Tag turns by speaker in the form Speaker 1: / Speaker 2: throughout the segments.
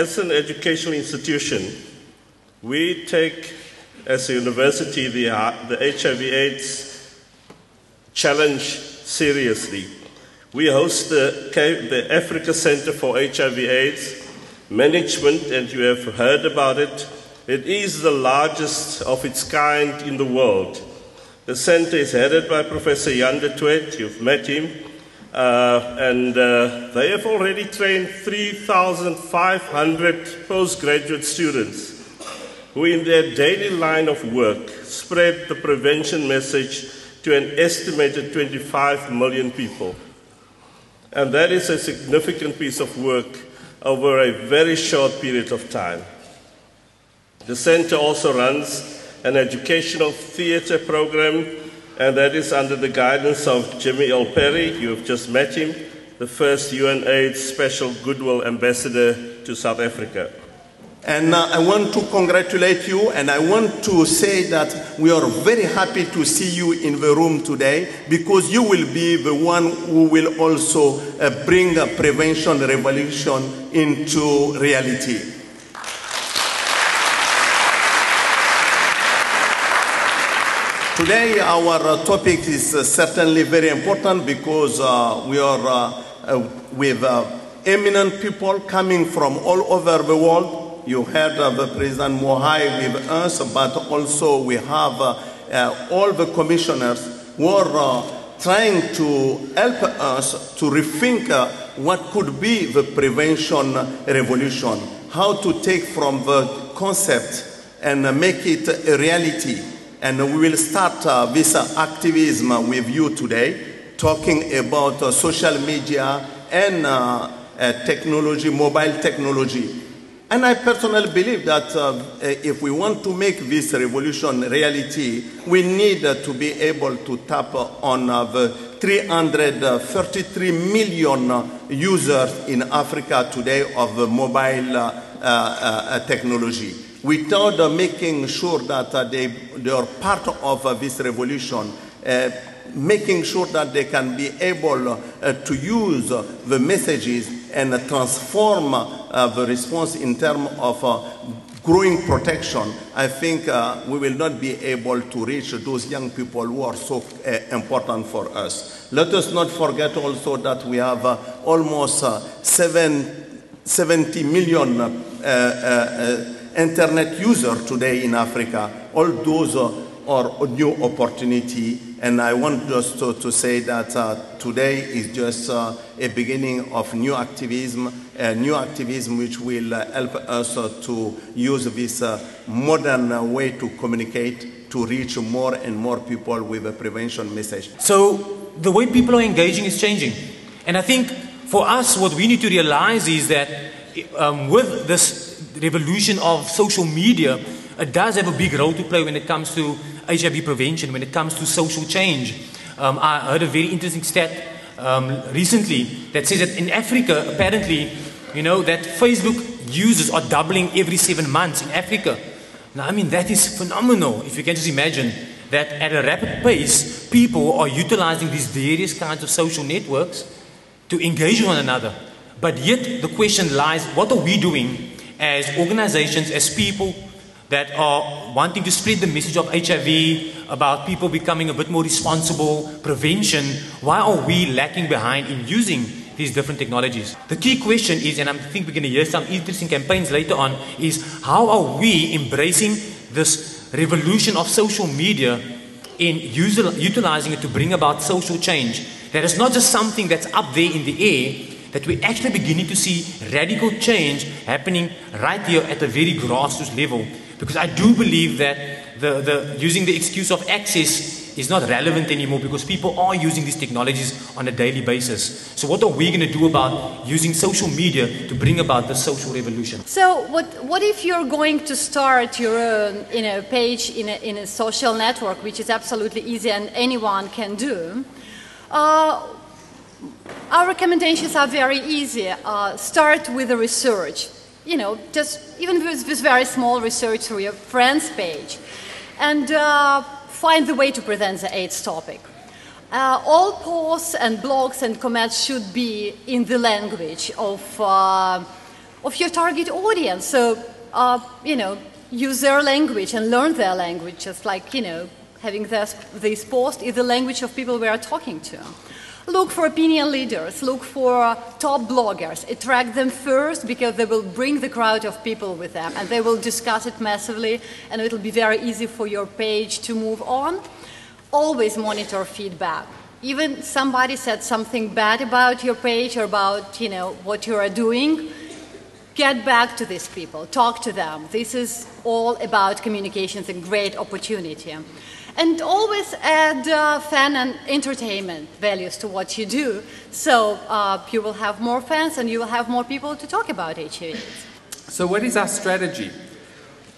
Speaker 1: as an educational institution, we take, as a university, the HIV/AIDS challenge seriously. We host the Africa Center for HIV/AIDS management, and you have heard about it. It is the largest of its kind in the world. The center is headed by Professor Jan de Twitt. You've met him. They have already trained 3,500 postgraduate students who in their daily line of work spread the prevention message to an estimated 25 million people. And that is a significant piece of work over a very short period of time. The center also runs an educational theater program, and that is under the guidance of Jimmy L. Perry. You have just met him, the first UNAids Special Goodwill Ambassador to South Africa.
Speaker 2: And I want to congratulate you, and I want to say that we are very happy to see you in the room today, because you will be the one who will also bring a prevention revolution into reality. Today our topic is certainly very important, because we are with eminent people coming from all over the world. You heard of President Mohai with us, but also we have all the commissioners who are trying to help us to rethink what could be the prevention revolution, how to take from the concept and make it a reality. And we will start this activism with you today, talking about social media and technology, mobile technology. And I personally believe that if we want to make this revolution reality, we need to be able to tap on the 333 million users in Africa today of mobile technology. Without making sure that they are part of this revolution, making sure that they can be able to use the messages and transform the response in terms of growing protection, I think we will not be able to reach those young people who are so important for us. Let us not forget also that we have almost 70 million internet users today in Africa. All those are a new opportunity, and I want just to say that today is just a beginning of new activism which will help us to use this modern way to communicate, to reach more and more people with a prevention message.
Speaker 3: So the way people are engaging is changing, and I think for us what we need to realize is that with this revolution of social media, it does have a big role to play when it comes to HIV prevention, when it comes to social change. I heard a very interesting stat recently that says that in Africa, apparently, you know, that Facebook users are doubling every 7 months in Africa. Now, I mean, that is phenomenal. If you can just imagine that at a rapid pace, people are utilizing these various kinds of social networks to engage with one another. But yet, the question lies, what are we doing as organizations, as people that are wanting to spread the message of HIV, about people becoming a bit more responsible, prevention? Why are we lacking behind in using these different technologies? The key question is, and I think we're going to hear some interesting campaigns later on, is how are we embracing this revolution of social media in utilizing it to bring about social change? That is not just something that's up there in the air, that we're actually beginning to see radical change happening right here at the very grassroots level. Because I do believe that using the excuse of access is not relevant anymore, because people are using these technologies on a daily basis. So what are we going to do about using social media to bring about the social revolution?
Speaker 4: So what if you're going to start your own page in a social network, which is absolutely easy and anyone can do? Our recommendations are very easy. Start with the research. You know, just even with this very small research through your friend's page, and find the way to present the AIDS topic. All posts and blogs and comments should be in the language of of your target audience. So, you know, use their language and learn their language, just like, you know, having this post is the language of people we are talking to. Look for opinion leaders, look for top bloggers, attract them first because they will bring the crowd of people with them and they will discuss it massively and it will be very easy for your page to move on. Always monitor feedback. Even somebody said something bad about your page or about, you know, what you are doing, get back to these people, talk to them. This is all about communications and great opportunity. And always add fan and entertainment values to what you do. So you will have more fans and you will have more people to talk about HIV.
Speaker 5: So what is our strategy?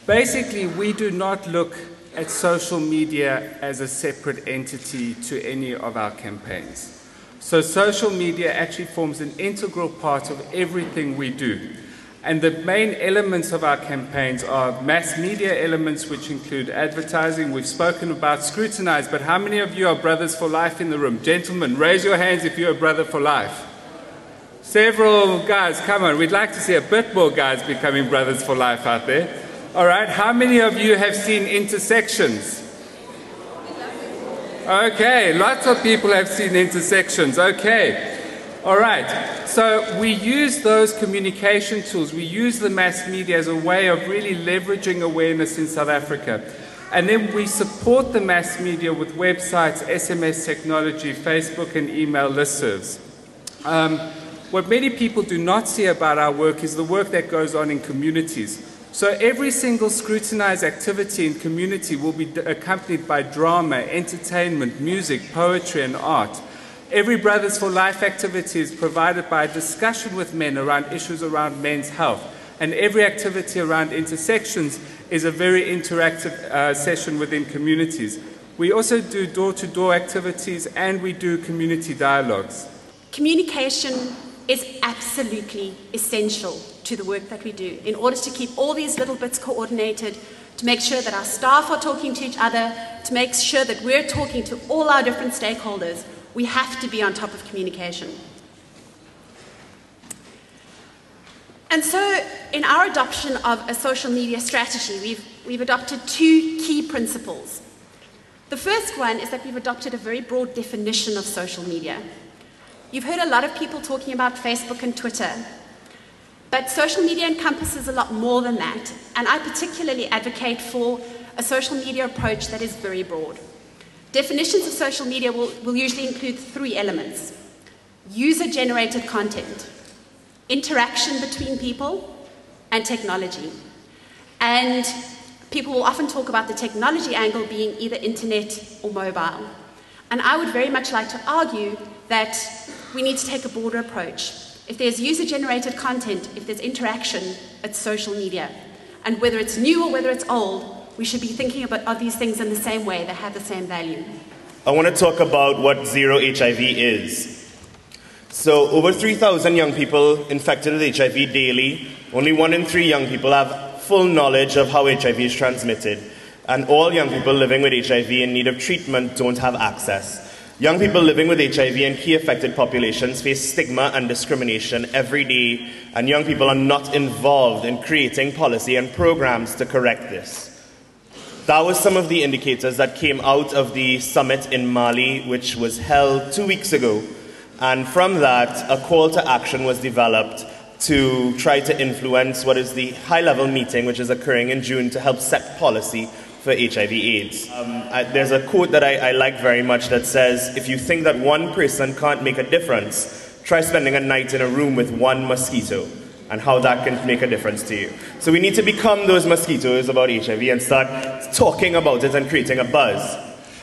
Speaker 5: Basically, we do not look at social media as a separate entity to any of our campaigns. So social media actually forms an integral part of everything we do. And the main elements of our campaigns are mass media elements, which include advertising. We've spoken about scrutinize, but how many of you are brothers for life in the room? Gentlemen, raise your hands if you're a brother for life. Several guys, come on, we'd like to see a bit more guys becoming brothers for life out there. All right, how many of you have seen Intersections? Okay, lots of people have seen Intersections, okay. All right, so we use those communication tools, we use the mass media as a way of really leveraging awareness in South Africa. And then we support the mass media with websites, SMS technology, Facebook and email listservs. What many people do not see about our work is the work that goes on in communities. So every single scrutinized activity in community will be accompanied by drama, entertainment, music, poetry and art. Every Brothers for Life activity is provided by a discussion with men around issues around men's health. And every activity around intersections is a very interactive session within communities. We also do door-to-door activities and we do community dialogues.
Speaker 6: Communication is absolutely essential to the work that we do in order to keep all these little bits coordinated, to make sure that our staff are talking to each other, to make sure that we're talking to all our different stakeholders. We have to be on top of communication. And so in our adoption of a social media strategy, we've adopted two key principles. The first one is that we've adopted a very broad definition of social media. You've heard a lot of people talking about Facebook and Twitter, but social media encompasses a lot more than that, and I particularly advocate for a social media approach that is very broad. Definitions of social media will usually include three elements: user-generated content, interaction between people, and technology. And people will often talk about the technology angle being either internet or mobile. And I would very much like to argue that we need to take a broader approach. If there's user-generated content, if there's interaction, it's social media. And whether it's new or whether it's old, we should be thinking of these things in the same way. They have the same value.
Speaker 7: I want to talk about what zero HIV is. So over 3,000 young people infected with HIV daily. Only 1 in 3 young people have full knowledge of how HIV is transmitted. And all young people living with HIV in need of treatment don't have access. Young people living with HIV and key affected populations face stigma and discrimination every day, and young people are not involved in creating policy and programs to correct this. That was some of the indicators that came out of the summit in Mali, which was held 2 weeks ago. And from that, a call to action was developed to try to influence what is the high-level meeting, which is occurring in June, to help set policy for HIV/AIDS. There's a quote that I like very much that says, if you think that one person can't make a difference, try spending a night in a room with one mosquito and how that can make a difference to you. So we need to become those mosquitoes about HIV and start talking about it and creating a buzz.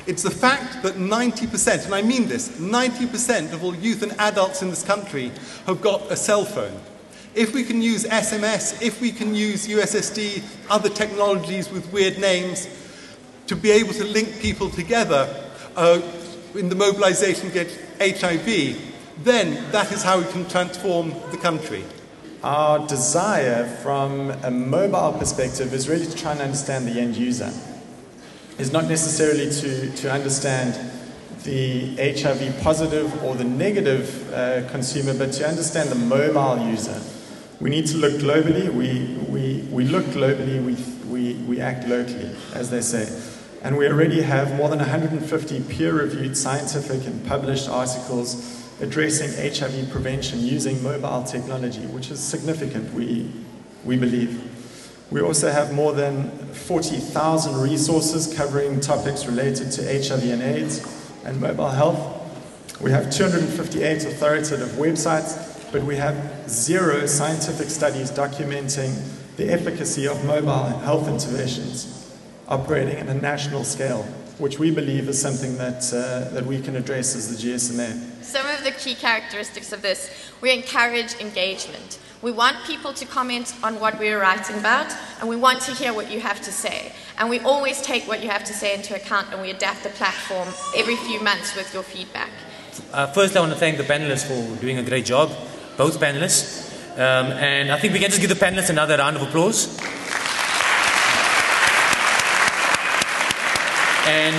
Speaker 8: It's the fact that 90%, and I mean this, 90% of all youth and adults in this country have got a cell phone. If we can use SMS, if we can use USSD, other technologies with weird names, to be able to link people together in the mobilization against HIV, then that is how we can transform the country.
Speaker 9: Our desire from a mobile perspective is really to try and understand the end user. It's not necessarily to understand the HIV positive or the negative consumer, but to understand the mobile user. We need to look globally. We look globally, we act locally, as they say. And we already have more than 150 peer-reviewed scientific and published articles addressing HIV prevention using mobile technology, which is significant, we believe. We also have more than 40,000 resources covering topics related to HIV and AIDS and mobile health. We have 258 authoritative websites, but we have 0 scientific studies documenting the efficacy of mobile health interventions operating at a national scale, which we believe is something that we can address as the GSMA.
Speaker 10: Some of the key characteristics of this: we encourage engagement. We want people to comment on what we're writing about, and we want to hear what you have to say. And we always take what you have to say into account, and we adapt the platform every few months with your feedback.
Speaker 3: First, I want to thank the panelists for doing a great job, both panelists. And I think we can just give the panelists another round of applause. And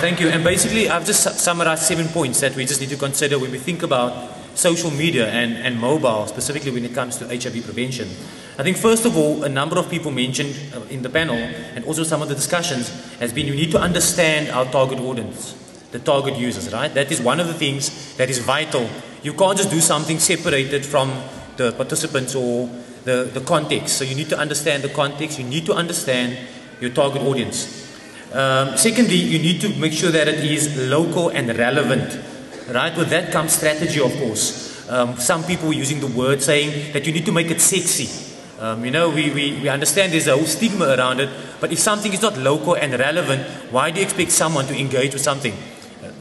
Speaker 3: thank you. And basically, I've just summarized 7 points that we just need to consider when we think about social media and mobile, specifically when it comes to HIV prevention. I think first of all, a number of people mentioned in the panel, and also some of the discussions, has been we need to understand our target audience, the target users, right? That is one of the things that is vital. You can't just do something separated from the participants or the context. So you need to understand the context, you need to understand your target audience. Secondly, you need to make sure that it is local and relevant. Right? With that comes strategy, of course. Some people are using the word saying that you need to make it sexy. You know, we understand there's a whole stigma around it, but if something is not local and relevant, why do you expect someone to engage with something?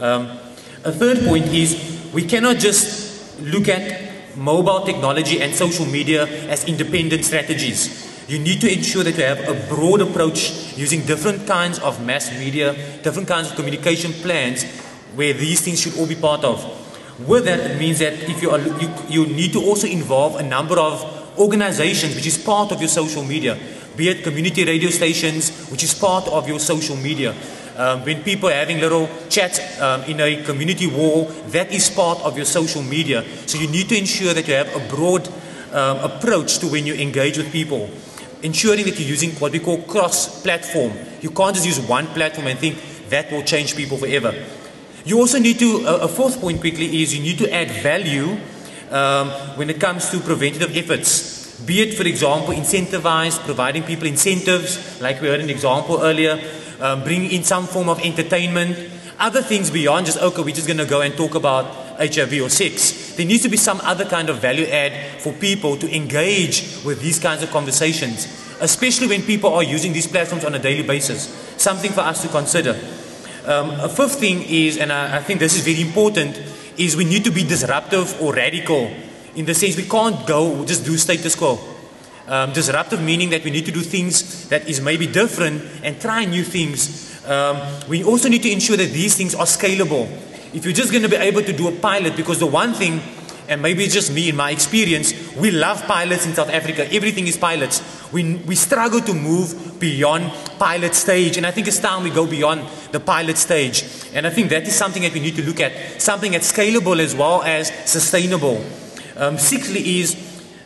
Speaker 3: A third point is we cannot just look at mobile technology and social media as independent strategies. You need to ensure that you have a broad approach using different kinds of mass media, different kinds of communication plans, where these things should all be part of. With that, it means that if you need to also involve a number of organizations which is part of your social media, be it community radio stations, which is part of your social media. When people are having little chats in a community wall, that is part of your social media. So you need to ensure that you have a broad approach to when you engage with people. Ensuring that you're using what we call cross-platform. You can't just use one platform and think that will change people forever. You also need to, a fourth point quickly is you need to add value when it comes to preventative efforts. Be it, for example, providing people incentives, like we heard an example earlier, bringing in some form of entertainment, other things beyond just, okay, we're just going to go and talk about HIV or sex. There needs to be some other kind of value add for people to engage with these kinds of conversations, especially when people are using these platforms on a daily basis. Something for us to consider. A fifth thing is, and I think this is very important, is we need to be disruptive or radical. In the sense we can't go just do status quo. Disruptive meaning that we need to do things that is maybe different and try new things. We also need to ensure that these things are scalable. If you're just going to be able to do a pilot, because the one thing, and maybe it's just me in my experience, we love pilots in South Africa. Everything is pilots. We struggle to move beyond pilot stage, and I think it's time we go beyond the pilot stage. And I think that is something that we need to look at, something that's scalable as well as sustainable. Sixthly is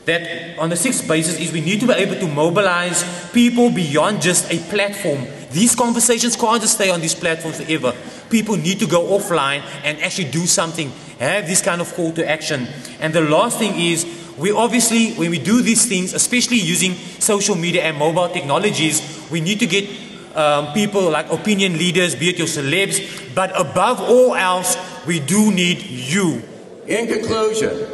Speaker 3: that on the sixth basis is we need to be able to mobilize people beyond just a platform. These conversations can't just stay on these platforms forever. People need to go offline and actually do something, have this kind of call to action. And the last thing is, we obviously, when we do these things, especially using social media and mobile technologies, we need to get people like opinion leaders, be it your celebs, but above all else, we do need you.
Speaker 11: In conclusion,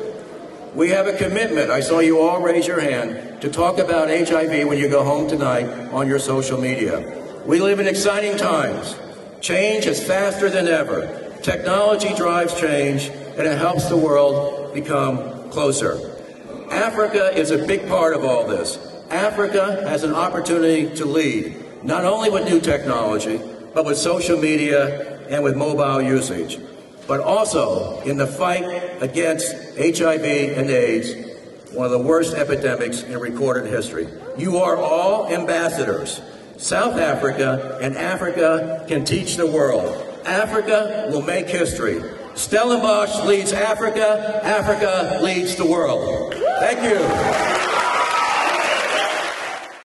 Speaker 11: we have a commitment, I saw you all raise your hand, to talk about HIV when you go home tonight on your social media. We live in exciting times. Change is faster than ever. Technology drives change, and it helps the world become closer. Africa is a big part of all this. Africa has an opportunity to lead, not only with new technology, but with social media and with mobile usage, but also in the fight against HIV and AIDS, one of the worst epidemics in recorded history. You are all ambassadors. South Africa and Africa can teach the world. Africa will make history. Stellenbosch leads Africa, Africa leads the world. Thank you.